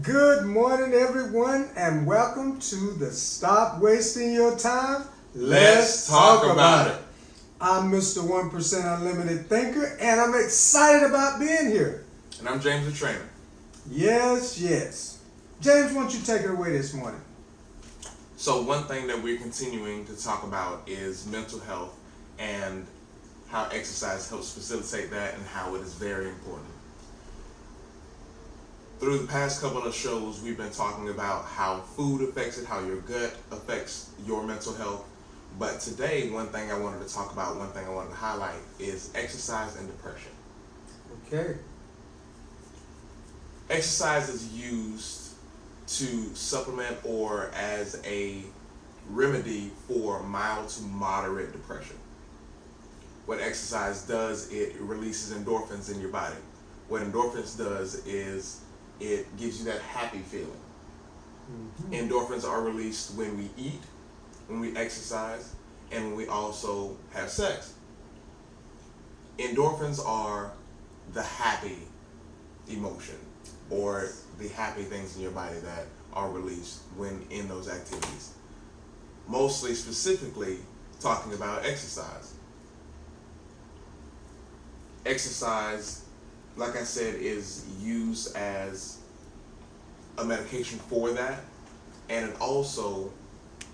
Good morning, everyone, and welcome to the Stop Wasting Your Time. Let's talk about it. I'm Mr. 1% Unlimited Thinker, and I'm excited about being here. And I'm James the Trainer. Yes. James, why don't you take it away this morning? So one thing that we're continuing to talk about is mental health and how exercise helps facilitate that and how it is very important. Through the past couple of shows, we've been talking about how food affects it, how your gut affects your mental health. But today, one thing I wanted to talk about, one thing I wanted to highlight is exercise and depression. Okay. Exercise is used to supplement or as a remedy for mild to moderate depression. What exercise does, it releases endorphins in your body. What endorphins does is it gives you that happy feeling. Mm-hmm. Endorphins are released when we eat, when we exercise, and when we also have sex. Endorphins are the happy emotion or the happy things in your body that are released when in those activities. Mostly specifically talking about exercise. Exercise, like I said, is used as a medication for that, and it also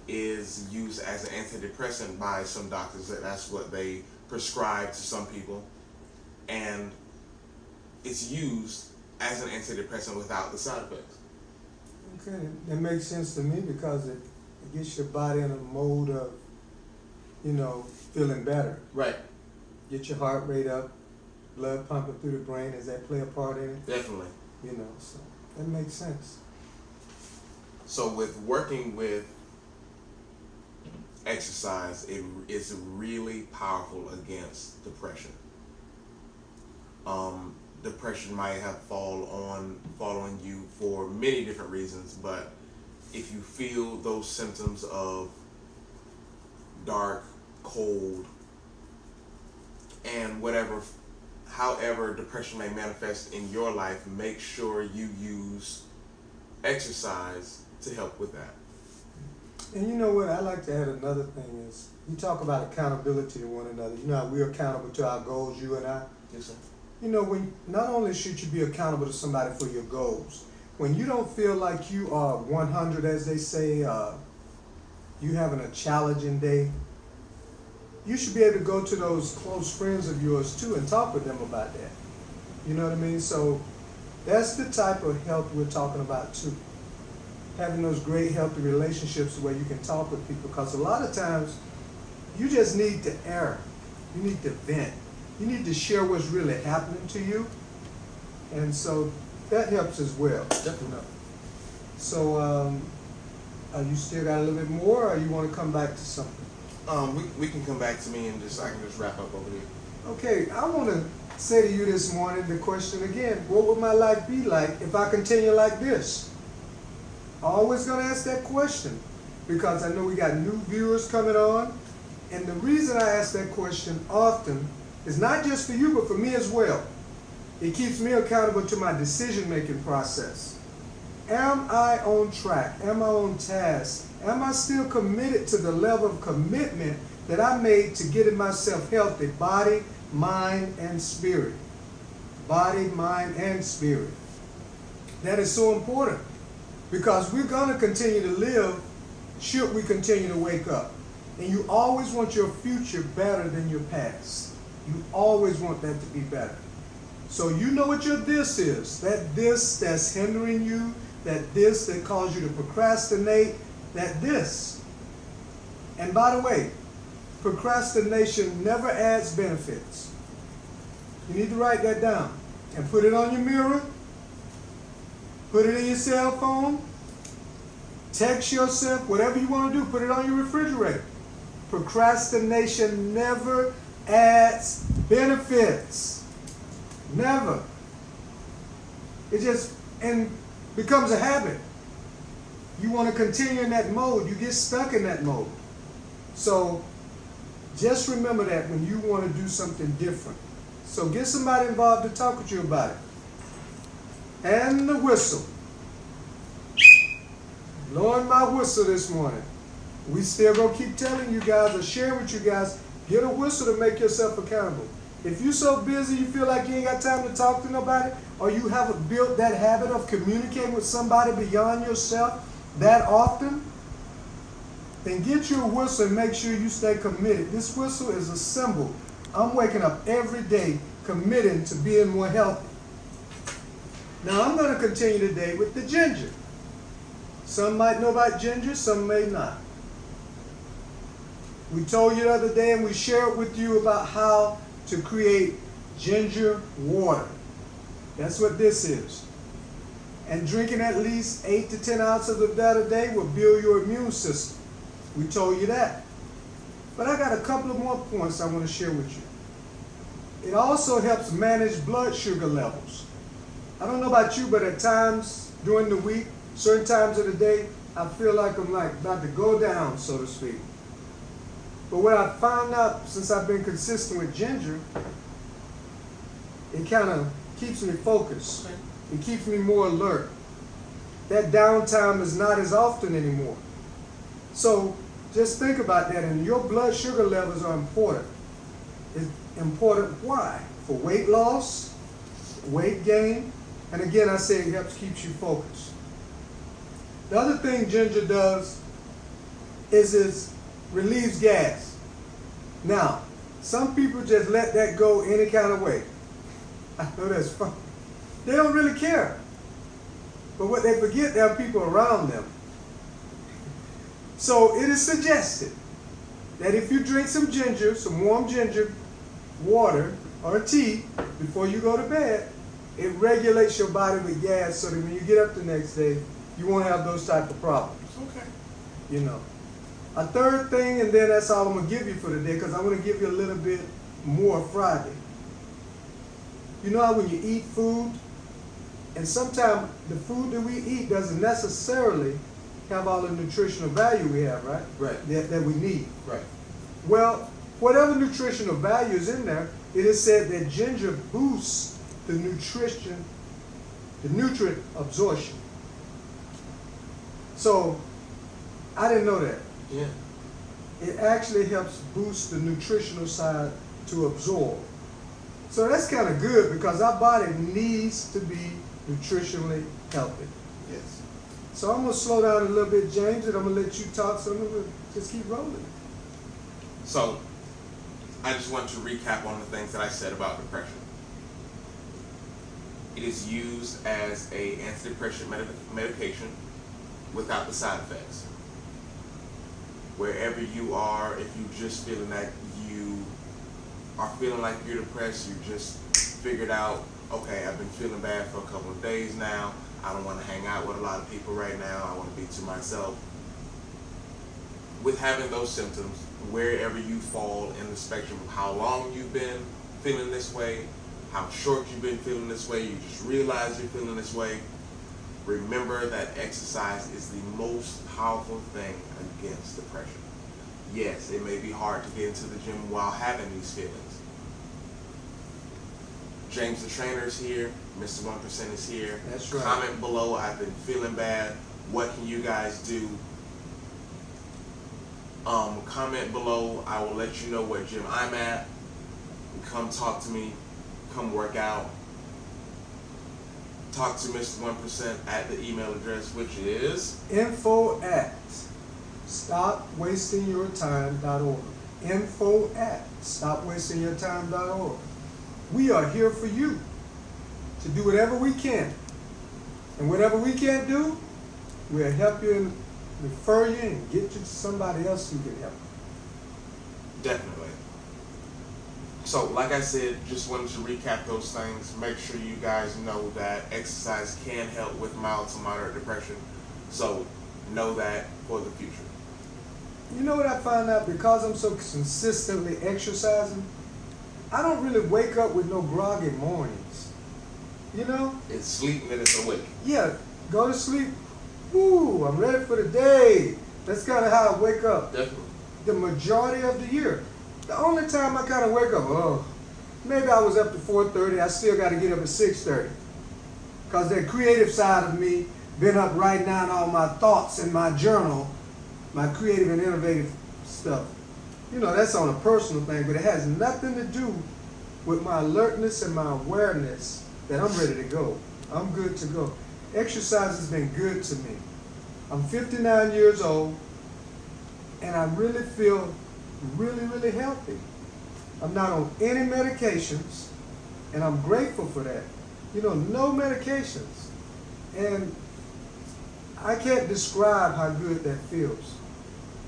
is used as an antidepressant by some doctors. That's what they prescribe to some people, and it's used as an antidepressant without the side effects. Okay, that makes sense to me because it gets your body in a mode of, feeling better. Right. Get your heart rate up, blood pumping through the brain. Does that play a part in it? Definitely. So that makes sense. So with working with exercise, it is really powerful against depression. Depression might have fall on you for many different reasons, but if you feel those symptoms of dark, cold, and however depression may manifest in your life, make sure you use exercise to help with that. And you know what, I like to add another thing is, you talk about accountability to one another. You know how we're accountable to our goals, you and I? Yes, sir. When not only should you be accountable to somebody for your goals, when you don't feel like you are 100, as they say, you having a challenging day, you should be able to go to those close friends of yours too and talk with them about that. You know what I mean? So that's the type of health we're talking about too. Having those great healthy relationships where you can talk with people, because a lot of times you just need to air. You need to vent. You need to share what's really happening to you. And so that helps as well. Definitely. So you still got a little bit more, or you want to come back to something? We can come back to me and I can just wrap up over here. Okay, I want to say to you this morning the question again: what would my life be like if I continue like this? I'm always going to ask that question because I know we got new viewers coming on, and the reason I ask that question often is not just for you, but for me as well. It keeps me accountable to my decision-making process. Am I on track? Am I on task? Am I still committed to the level of commitment that I made to getting myself healthy, body, mind, and spirit? Body, mind, and spirit. That is so important because we're going to continue to live should we continue to wake up. And you always want your future better than your past. You always want that to be better. So you know what your this is. That this that's hindering you, that this that caused you to procrastinate, that this. And by the way, procrastination never adds benefits. You need to write that down and put it on your mirror, put it in your cell phone, text yourself, whatever you want to do, put it on your refrigerator. Procrastination never adds benefits. Never. It just becomes a habit. You want to continue in that mode. You get stuck in that mode. So just remember that when you want to do something different. So get somebody involved to talk with you about it. And the whistle. blowing my whistle this morning. We still gonna keep telling you guys or sharing with you guys, get a whistle to make yourself accountable. If you're so busy you feel like you ain't got time to talk to nobody, or you haven't built that habit of communicating with somebody beyond yourself that often, then get you a whistle and make sure you stay committed. This whistle is a symbol. I'm waking up every day committing to being more healthy. Now I'm going to continue today with the ginger. Some might know about ginger, some may not. We told you the other day and we shared with you about how to create ginger water. That's what this is. And drinking at least 8 to 10 ounces of that a day will build your immune system. We told you that. But I got a couple of more points I want to share with you. It also helps manage blood sugar levels. I don't know about you, but at times during the week, certain times of the day, I feel like I'm like about to go down, so to speak. But what I found out since I've been consistent with ginger, it kind of keeps me focused. It keeps me more alert. That downtime is not as often anymore. So just think about that, and your blood sugar levels are important. It's important why? For weight loss, weight gain, and again I say it helps keeps you focused. The other thing ginger does is it relieves gas. Now, some people just let that go any kind of way. I know that's funny. They don't really care. But what they forget, there are people around them. So it is suggested that if you drink some ginger, some warm ginger water or tea before you go to bed, it regulates your body with gas so that when you get up the next day, you won't have those type of problems. Okay. You know. A third thing, and then that's all I'm going to give you for today, because I want to give you a little bit more Friday. You know how when you eat food, and sometimes the food that we eat doesn't necessarily have all the nutritional value we have, right? Right. That we need. Right. Well, whatever nutritional value is in there, it is said that ginger boosts the nutrient absorption. So, I didn't know that. Yeah. It actually helps boost the nutritional side to absorb. So that's kind of good because our body needs to be nutritionally healthy. Yes. So I'm going to slow down a little bit, James, and I'm going to let you talk, so I'm going to just keep rolling. So, I just want to recap on the things that I said about depression. It is used as a antidepressant medication without the side effects. Wherever you are, if you just feeling that you are feeling like you're depressed, you just figured out, okay, I've been feeling bad for a couple of days now. I don't want to hang out with a lot of people right now. I want to be to myself. With having those symptoms, wherever you fall in the spectrum of how long you've been feeling this way, how short you've been feeling this way, you just realize you're feeling this way, remember that exercise is the most powerful thing against depression. Yes, it may be hard to get into the gym while having these feelings. James the Trainer is here. Mr. 1% is here. That's right. Comment below, I've been feeling bad. What can you guys do? Comment below. I will let you know what gym I'm at. Come talk to me. Come work out. Talk to Mr. 1% at the email address, which is info@stopwastingyourtime.org. info@stopwastingyourtime.org. We are here for you to do whatever we can. And whatever we can't do, we'll help you and refer you and get you to somebody else who can help you. definitely. So, like I said, just wanted to recap those things. Make sure you guys know that exercise can help with mild to moderate depression. So, know that for the future. You know what I found out? Because I'm so consistently exercising, I don't really wake up with no groggy mornings. You know? It's sleep and then it's awake. Yeah, go to sleep. Woo, I'm ready for the day. That's kind of how I wake up. Definitely. The majority of the year. The only time I kind of wake up, maybe I was up to 4:30. I still got to get up at 6:30. Because that creative side of me been up writing down all my thoughts in my journal, my creative and innovative stuff. You know, that's on a personal thing, but it has nothing to do with my alertness and my awareness that I'm ready to go. I'm good to go. Exercise has been good to me. I'm 59 years old, and I really feel really healthy. I'm not on any medications, and I'm grateful for that. You know, no medications. And I can't describe how good that feels.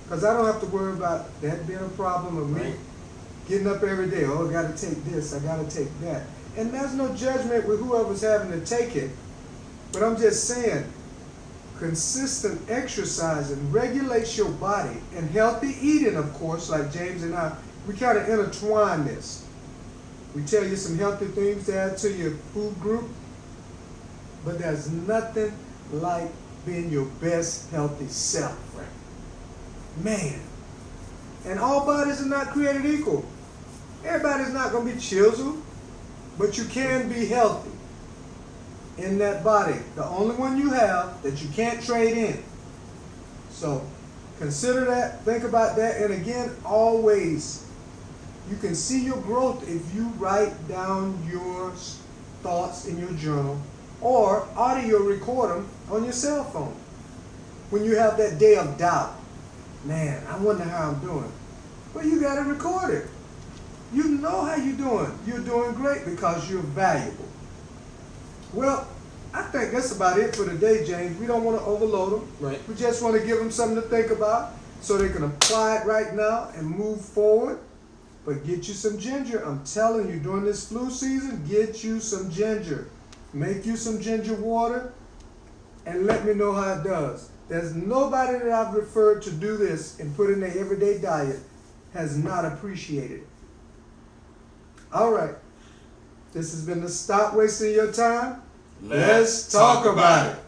Because I don't have to worry about that being a problem of me getting up every day. Oh, I got to take this, I got to take that. And there's no judgment with whoever's having to take it. But I'm just saying, consistent exercising regulates your body. And healthy eating, of course, like James and I, we kind of intertwine this. We tell you some healthy things to add to your food group. But there's nothing like being your best healthy self. Right. Man. And all bodies are not created equal. Everybody's not going to be chiseled, but you can be healthy in that body. The only one you have that you can't trade in. So consider that, think about that, and again, always, you can see your growth if you write down your thoughts in your journal or audio record them on your cell phone. When you have that day of doubt, man, I wonder how I'm doing. Well, you got to record it. You know how you're doing. You're doing great because you're valuable. Well, I think that's about it for today, James. We don't want to overload them. Right. We just want to give them something to think about so they can apply it right now and move forward. But get you some ginger. I'm telling you, during this flu season, get you some ginger. Make you some ginger water and let me know how it does. There's nobody that I've referred to do this and put in their everyday diet has not appreciated it. All right. This has been the Stop Wasting Your Time. Let's talk about it.